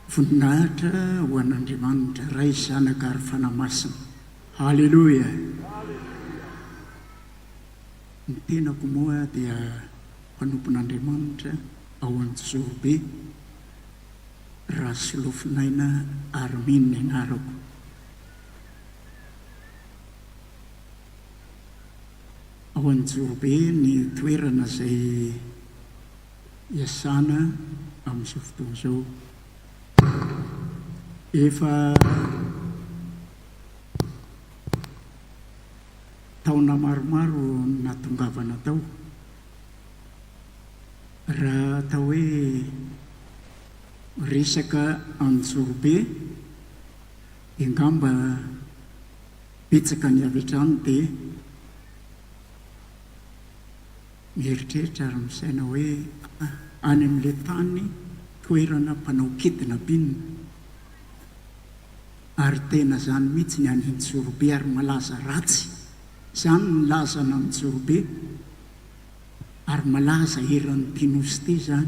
voninahitra ho an'Andriamanitra ray zanaka ary fanamasina. Halleloia. Ny tenako moa dia mpanompon'Andriamanitra ao Antsorobe, Rasilofinaina Armine anarako. Ao Antsorobe ny toerana izay iasana amin'izao fotoana izao. Efa taona maromaro natongavana tao. Raha atao hoe resaka Antsorobe, angamba betsaka ny avy hatrany dia mieritreritra ary misaina hoe any amin'ilay tany toerana mpanao kidina binina, ary tena zany mihitsy ny any Antsorobe, ary malaza ratsy zany ny lazana Antsorobe, ary malaza eran'ny Pinosité zany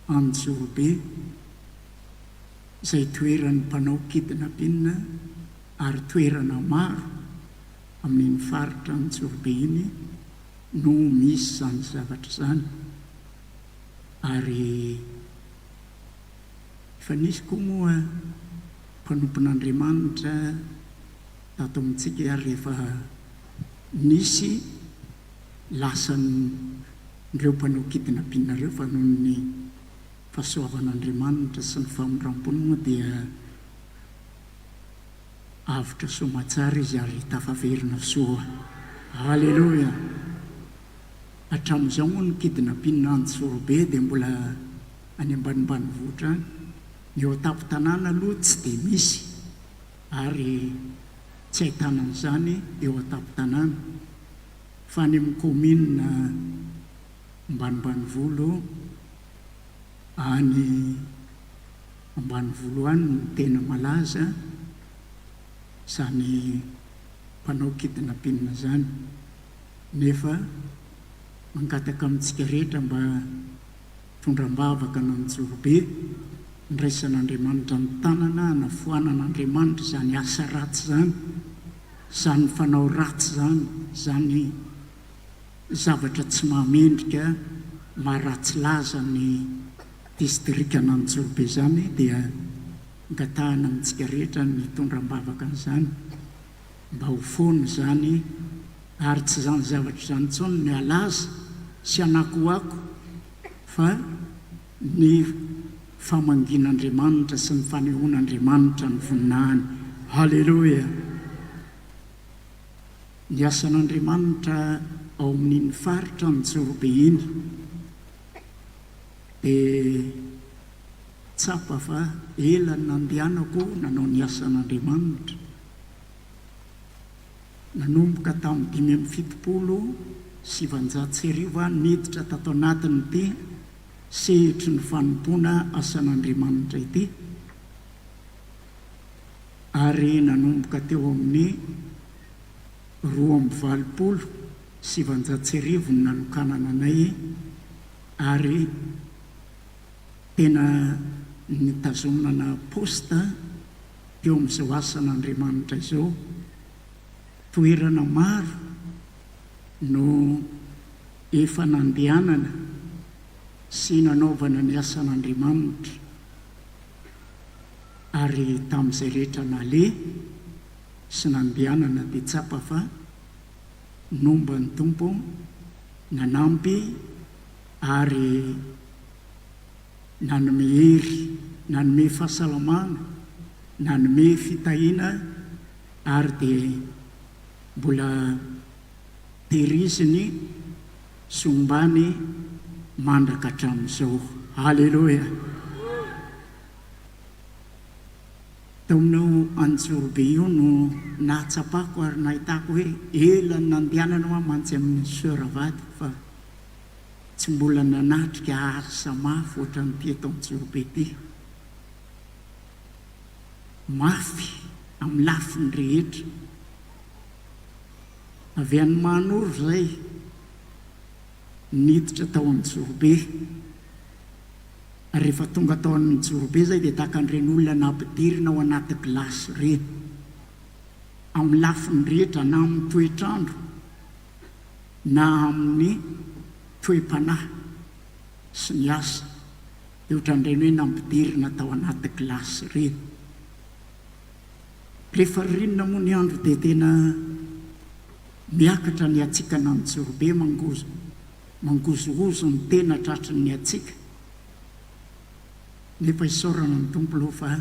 Antsorobe, izay toeran'ny mpanao kidina binina ary toerana maro amin'iny faritra Antsorobe iny no misy zany zavatra zany. Ary efa nisy koa moa mpanompon'Andriamanitra tato amintsika, ary rehefa nisy lasan'ireo mpanao kidina binina ireo fa noho ny fahasoavan'Andriamanitra sy ny famonram-pony moa dia avitra soamatsara izy ary tafaverina soa. Halleloia. Hatramin'izao moa ny kidina binina Antsorobe dia mbola any ambanimbanivohitra any. Ny eo an-tampon-tanàna aloha tsy dia misy, ary tsy ahitana an'izany eo an-tampon-tanàna, fa any amin'ny commune Ambanimbanivolo, any Ambanivolo any no tena malaza zany mpanao kidina binina zany. Nefa mangataka amintsika rehetra mba tondram-bavaka n'Antsorobe, ndraisan'Andriamanitra ny tanana, hanafoanan'Andriamanitra zany asa ratsy zany, zany fanao ratsy zany, zany zavatra tsy mahamendrika maharatsy laza ny distrikan'Antsorobe zany, dia ngatahana amintsika rehetra ny tondram-bavaka n'izany mba ho foana zany, ary tsy zany zavatra zany intsony ny alaza sy anakoako, fa ny famangin'Andriamanitra sy ny fanehoan'Andriamanitra ny voninahiny. Halleloia. Ny asan'Andriamanitra ao amin'iny faritra Antsorobe iny dia tsapa fa ela nandehanako nanao ny asan'Andriamanitra. Nanomboka tamin'ny 570 niditra tato anatin'ity sehitry ny fanompoana asan'Andriamanitra ity, ary nanomboka teo amin'ny 220 ny nanokanana anay, ary tena nitazonana posta teo amin'izao asan'Andriamanitra izao. Toerana maro no efa nandehanana sy nanaovana ny asan'Andriamanitra, ary tamin'izay rehetra nale sy nandehanana dia tsapa fa nomba ny Tompo nanampy ary nanome hery, nanome fahasalamana, nanome fitahiana, ary dia mbola tehiriziny sombany mandraka hatramin'izao. Halleloia. Tao amin'io Antsorobe io no nahatsapako ary nahitako hoe ela nandehanana mantsy amin'ny sœur-vady, fa tsy mbola nanatrika asa mafy ohatran'ity eto Antsorobe ity. Mafy amin'ny lafiny rehetra. Avy any Manoro zay niditra tao Antsorobe, rehefa tonga tao amin'ny jorobe zay dia tahaka an'ireny olona nampidirina ao anaty glasy ireny amin'ny lafiny rehetra na amin'ny toetrandro na amin'ny toe-panahy sy ny asa dia ohatran'ireny hoe nampidirina tao anaty glasy ireny. Rehefa ririnina moa ny andro dia tena miakatra ny atsikana ny jorobe mangozogozo ny tena tratry ny atsika. Nefa isaorana ny tompo aloha fa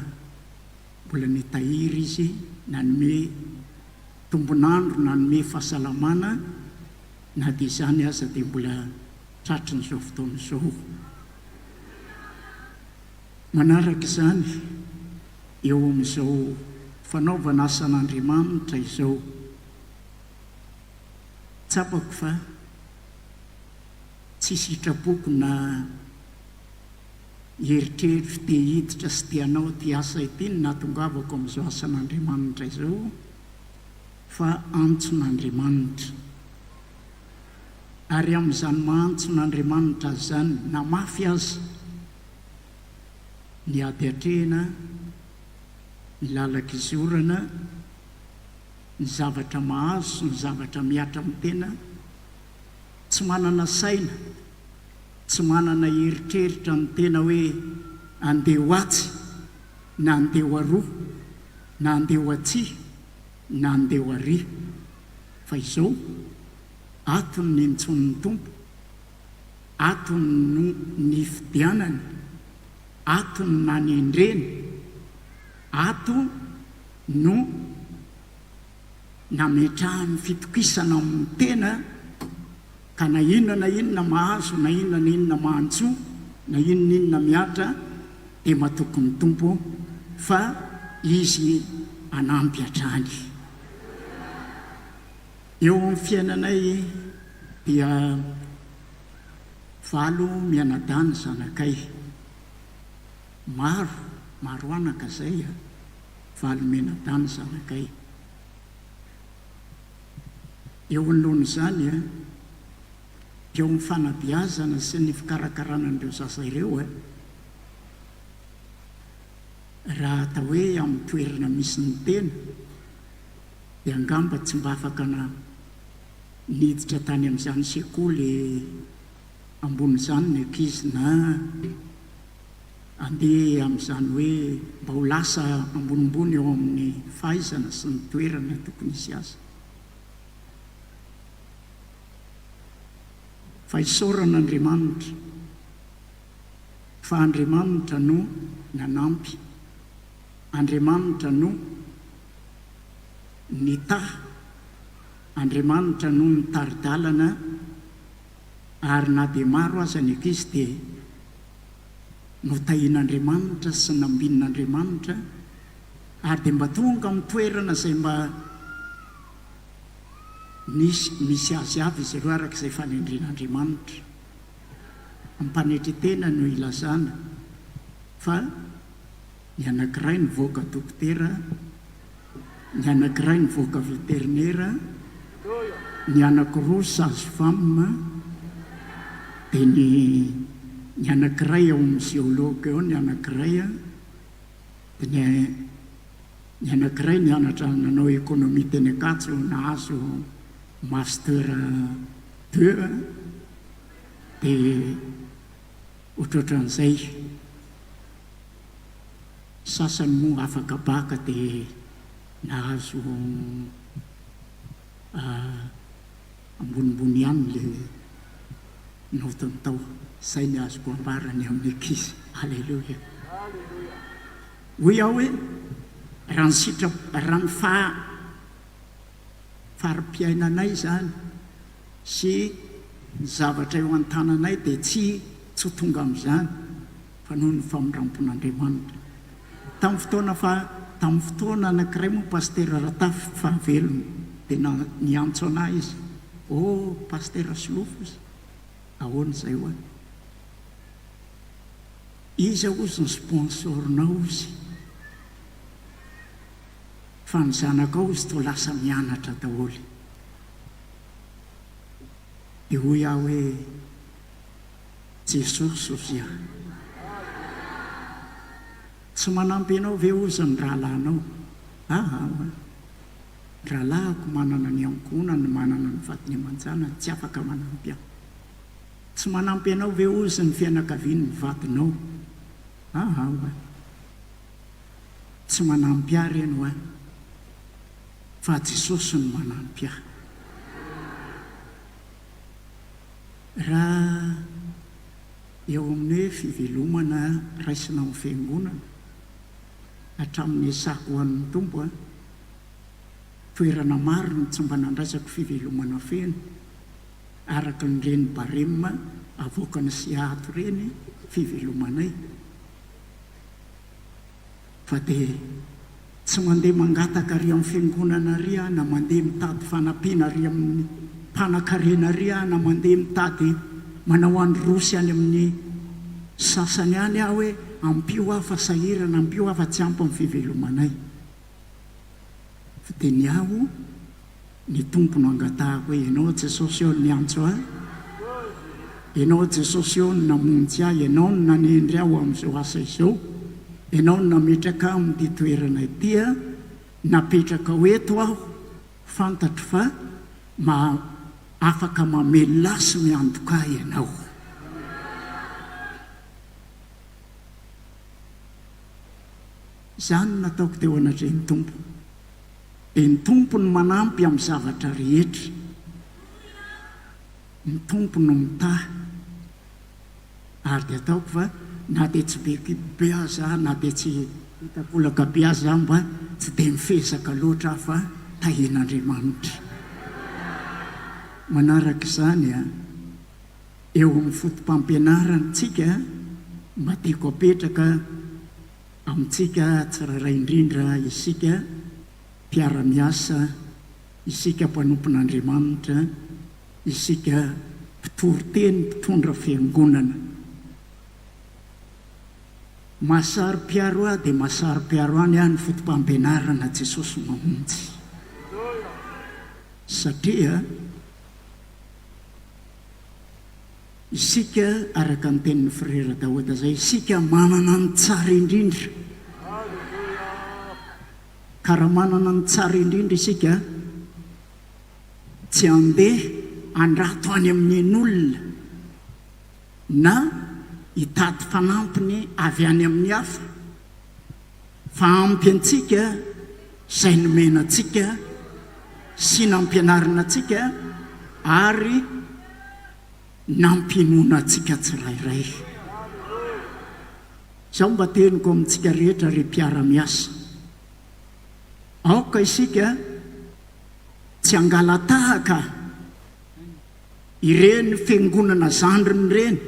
mbola nitahiry izy nanome tombonandro nanome fahasalamana na dia izany aza dia mbola tratry n'izao fotoana izao. Manaraka izany eo amin'izao fanaovana asan'Andriamanitra izao, tsapako fa tsisy hitrapoko na heritreritra te hiditra sy te hanao ty asa ity ny nahatongavako amin'izao asan'Andriamanitra izao, fa antson'Andriamanitra. Ary amin'izany mahantson'Andriamanitra azy zany na mafy azy ny ady atrehana, ny lalaka izorana, ny zavatra mahazo, ny zavatra miatra amin'ny tena, tsy manana saina, tsy manana heritreritra ny tena hoe andeha ho atsy na andeha ho aroa na andeha ho atsy na andeha ho ary, fa izao atony ny ntson'ny tompo, atony ny fidianany, atony na ny endreny, ato no nametrahany fitokisana amin'ny tena ka na inona mahazo, na inona mahantsoa, na inona miatra dia matoky ny tompo fa izy anampy hatrany. Eo amin'ny fiainanay dia 5 mianadahy zanakay, maro anaka zay, 5 mianadahy zanakay. Eo anoloan'izany eo amin'ny fanabeazana sy ny fikarakarana an'ireo zaza ireo raha atao hoe amin'ny toerana misy ny tena dia angamba tsy mba afaka niditra tany amin'izany sekoly ambony izany ny ankizy na andeha amin'izany hoe mba ho lasa ambonimbony eo amin'ny fahaizana sy ny toerana tokony isy azy. Fa isaoran'Andriamanitra fa Andriamanitra no nanampy, Andriamanitra no nitaha, Andriamanitra no nitaridalana, ary na dia maro aza ny ankizy dia notahian'Andriamanitra sy nambin'Andriamanitra, ary dia mba tonga amin'ny toerana izay mba misy azy avy izy ireo araka izay fanendren'Andriamanitra. Ampanetretena no ilazana fa ny anankiray nivoaka dokotera, ny anankiray nivoaka veterinera, ny anankiroa sage-femme, dia ny anankiray ao amin'ny géologue eo, ny anankiray dia ny anankiray nianatra nanao économie teny Ankatso nahazo master 2 dia ohatrohatran'izay. Sasany moa afaka baka dia nahazo ambonimbony ihany le notiny tao. Izay ny azoko ambarany amin'ny ankizy. Alleluia. Hoy aho hoe raha ny fari-piainanay zany sy ny zavatra eo an-tananay dia tsy ho tonga amin'izany fa noho ny famorampon'Andriamanitra. Tamin'ny fotoana anankiray moa pastera Ratafy fahavelony dia niantso anahy izy, pastera Solofo izy, ahoana izay ho any? Izy ozy ny sponsornao izy, fa ny zanakao izy toa lasa mianatra daholo. Dia hoy aho hoe Jesosy ozy aho, tsy manampy ianao ve ozy ny rahalahinao rahalahiko manana ny ankonany manana ny vatiny aman-janany tsy afaka manampy aho tsy manampy ianao ve ozy ny fianakaviany ny vatinao tsy manampy ahy reno fa Jesosy ny manampy ahy raha eo amin'ny hoe fivelomana raisina amin'ny fiangonana hatramin'ny sako ho an'ny tompo toerana maro ny tsy mba nandraisako fivelomana feno araka nyreny barema avoakany sy ato reny fivelomanay fa dia tsy mandeha mangataka ry amin'ny fiangonana ry aho na mandeha mitady fanampiana ry amin'ny mpanan-karena ry aho na mandeha mitady manao androsy any amin'ny sasany any aho hoe ampio aho fa sahirana ampio aho fa tsy ampy amin'ny fivelomanay fa dia ny aho ny tompono angatahako hoe ianao Jesosy eo ny antso ahy ianao Jesosy eo ny namonjy ahy ianao ny nanendry aho amin'izao asa izao ianao ny nametraka amin'ity toerana ity napetraka hoeto aho fantatro fa afaka mamelona sy miantoka ianao izany nataoko teo anatreny tompo dia ny tompo ny manampy amin'ny zavatra rehetra ny tompo no mitahy ary dia ataoko fa na dia tsy be aza na dia tsy hitakolaka be aza mba tsy dia mifezaka loatra fa tahian'Andriamanitra manaraka izany eo amin'ny fotom-pampianarantsika mba tiako apetraka amintsika tsiraray indrindra isika mpiara-miasa isika mpanompon'Andriamanitra isika mpitory-teny mpitondra fiangonana mahasaro-piaro ahy dia mahasaro-piaro any ny fotom-pampianarana Jesosy mamonjy satria isika araka ny tenin'ny frera Daoda zay isika manana ny tsara indrindra ka raha manana ny tsara indrindra isika tsy andeha andrato any amin'n'olona na hitady fanampiny avy any amin'ny hafa fa ampy antsika izay nomenantsika sy nampianarina antsika ary nampinoana antsika tsirairay izao mba teniko amintsika rehetra ry mpiara-miasa aoka isika tsy angalatahaka ireny fiangonana zandriny ireny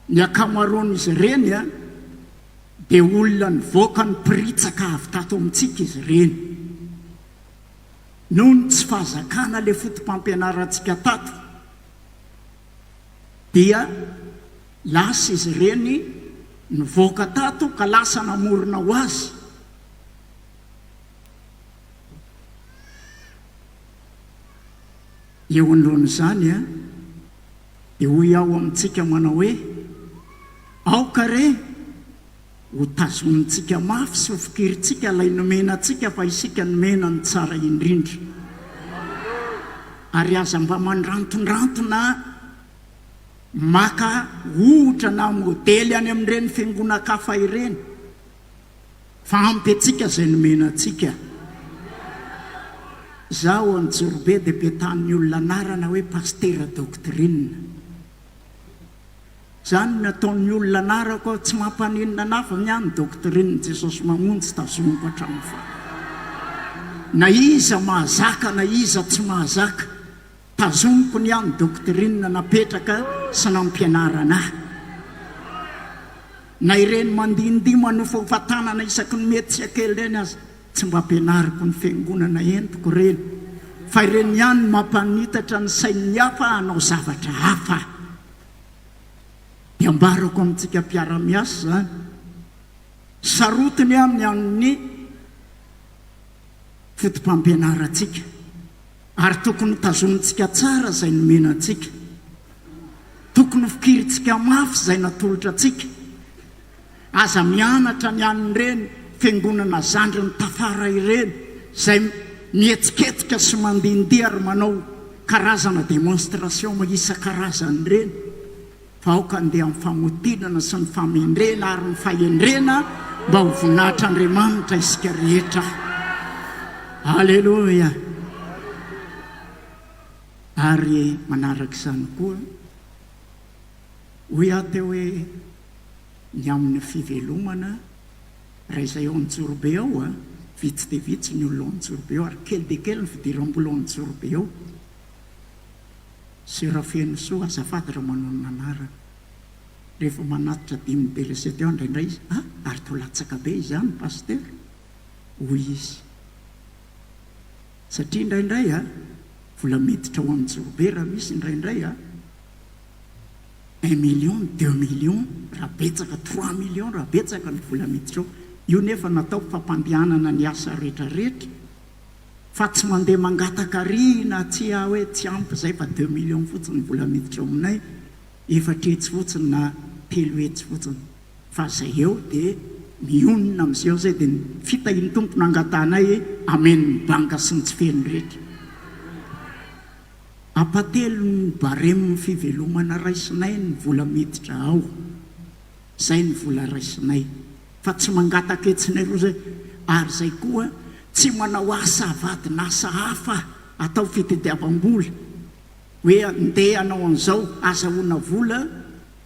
ny akamaroan'izy ireny dia olona nivoaka ny piritsaka avy tato amintsika izy ireny noho ny tsy fahazakana ilay fotom-pampianarantsika tato dia lasa izy ireny nivoaka tato ka lasa namorona ho azy eo an'lohan'izany dia hoy aho amintsika manao hoe aoka re ho tazonintsika mafy sy ho fikiritsika ilay nomenantsika fa isika nomena ny tsara indrindra ary aza mba mandrantondrantona maka ohitra na modely any amin'ireny fiangonakafa ireny fa ampy antsika izay nomenantsika zaho anjorobe dia mpitan'ny olona anarana hoe pastera doctrine izany nataon'ny olona anarako tsy mampaninona nafa miany doctrine Jesosy mamonjy tazomiko hatramin'ny fa na iza mahazaka na iza tsy mahazaka tazomiko ny any doctrine napetraka sy nampianarana na ireny mandindima no fahafantanana isaky ny mety sy akely ireny azy tsy mba ampianariko ny fiangonana entiko ireny fa ireny ihany mampanitatra ny sain'ny hafa hanao zavatra hafa dia ambarako amintsika mpiara-miasa zany sarotiny amin'ny amin'ny fotom-pampianarantsika ary tokony tazonintsika tsara izay nomenantsika tokony fikiritsika mafy izay natolotra antsika aza mianatra ny an'ireny fiangonana zandry ny tafara ireny izay mietsiketsika sy mandindia ary manao karazana démonstration isan-karazany ireny fa aoka andeha amin'ny famotinana sy ny famendrena ary ny fahendrena mba ho voninahitra Andriamanitra isika rehetra. Alleluia. Ary manaraka izany koa hoy aho teo hoe ny amin'ny fivelomana raha izay ao an-Tsorbe ao vitsy dia vitsy ny olona ao an-Tsorbe ao ary kely dia kely ny fidiram-bola ao an-Tsorbe ao. Serafeno soa azafady raha manao ny anarana rehefa manatitra 5 beresety ao indraindray izy ary tolatsaka be izany paster hoy izy satria indraindray vola miditra ao an-Tsorbe raha misy indraindray 1 million 2 million raha betsaka 3 million raha betsaka ny vola miditra ao. Io nefa natao fampandehanana ny asa rehetrarehetra fa tsy mandeha mangataka riana tsy hoe tsy ampy izay fa 2 million fotsiny vola miditra ao aminay, 4 hetsy fotsiny na 3 hetsy fotsiny fa izay eo dia mionona amin'izay ao izay dia fitahin'ny tompo nangatanay amen'ny banga sy ny tsy feno rehetra. Apatelo ny baremin'ny fivelomana raisinay ny vola miditra ao, izay ny vola raisinay fa tsy mangataka etsinay roa zay. Ary izay koa tsy manao asa avady na asa hafa atao fitadiavam-bola hoe andeha anao an'izao azahoana vola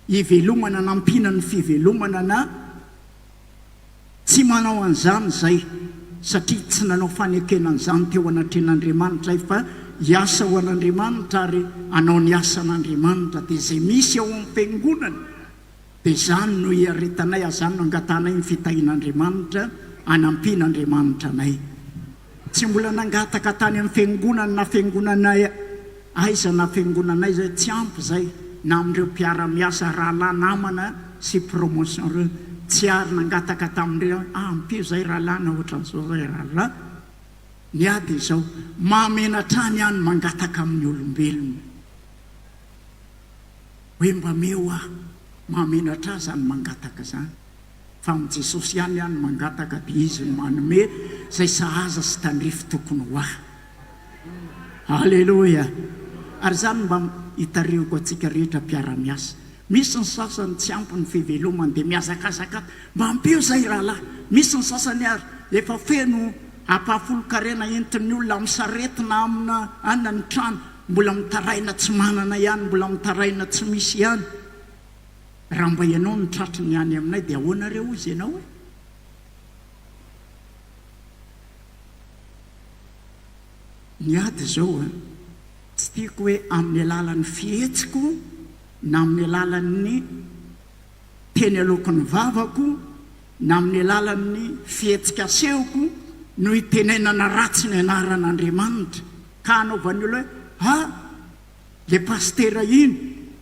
hivelomana nampina ny fivelomana na tsy manao an'izany zay satria tsy nanao fanekenan'izany teo anatren'Andriamanitra fa hiasa ho an'Andriamanitra ary anao ny asa an'Andriamanitra dia izay misy ao amin'ny fiangonana dia izany no hiaretanay azany no angatanay ny fitahin'Andriamanitra anampian'Andriamanitra anay. Tsy mbola nangataka tany amin'ny fiangonana na fiangonanay aiza na fiangonanay zay tsy ampy zay na amin'ireo mpiara-miasa rahalahy namana sy promotion ireo tsy ary nangataka tamin'ireo ampio zay rahalahy na ohatran'izao zay rahalahy ny ady izao mamenatrany ihany mangataka amin'ny olombelona hoe mba meo mamenatra zany mangataka zany fa amin'ny Jesosy ihany mangataka dia izy manome izay sahaza sy tandrify tokony ho ahy. Alleluia. Ary zany mba hitarihako antsika rehetra mpiara-miasa, misy ny sasany tsy ampy ny fivelomana dia miazakazaka mba ampio zay rahalahy, misy ny sasany ary efa feno apafolo-karena entin'ny olona amin'ny sarety na amina anona ny trano mbola mitaraina tsy manana ihany, mbola mitaraina tsy misy ihany. Raha mba ianao ny tratry ny any aminay dia ahoanareo izy ianao ny ady izao tsy tiako hoe amin'ny alalan'ny fihetsiko na amin'ny alalan'ny teny alokon'ny vavako na amin'ny alalan'ny fihetsika asehoko no hitenenana ratsy ny anaran'Andriamanitra ka hanaovan'ny olona hoe le pastera iny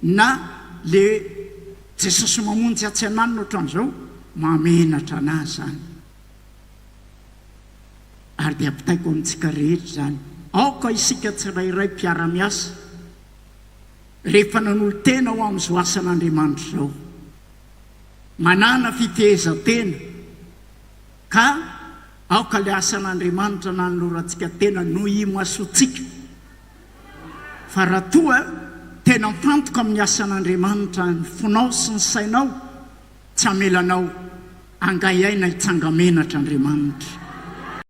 na le Jesosy mamonjy atsanany ohatran'izao mamenatra anazy zany ary dia ampitaiko amintsika rehetra zany. Aoka isika tsirairay mpiara-miasa rehefa nanolo tena ho amin'izao asan'Andriamanitra izao manana fitehezan-tena ka aoka le asan'Andriamanitra nanolorantsika tena no imasotsika fa raha toa tena mifantoka amin'ny asan'Andriamanitra ny fonao sy ny sainao tsy hamelanao angay aina hitsangamenatra Andriamanitra.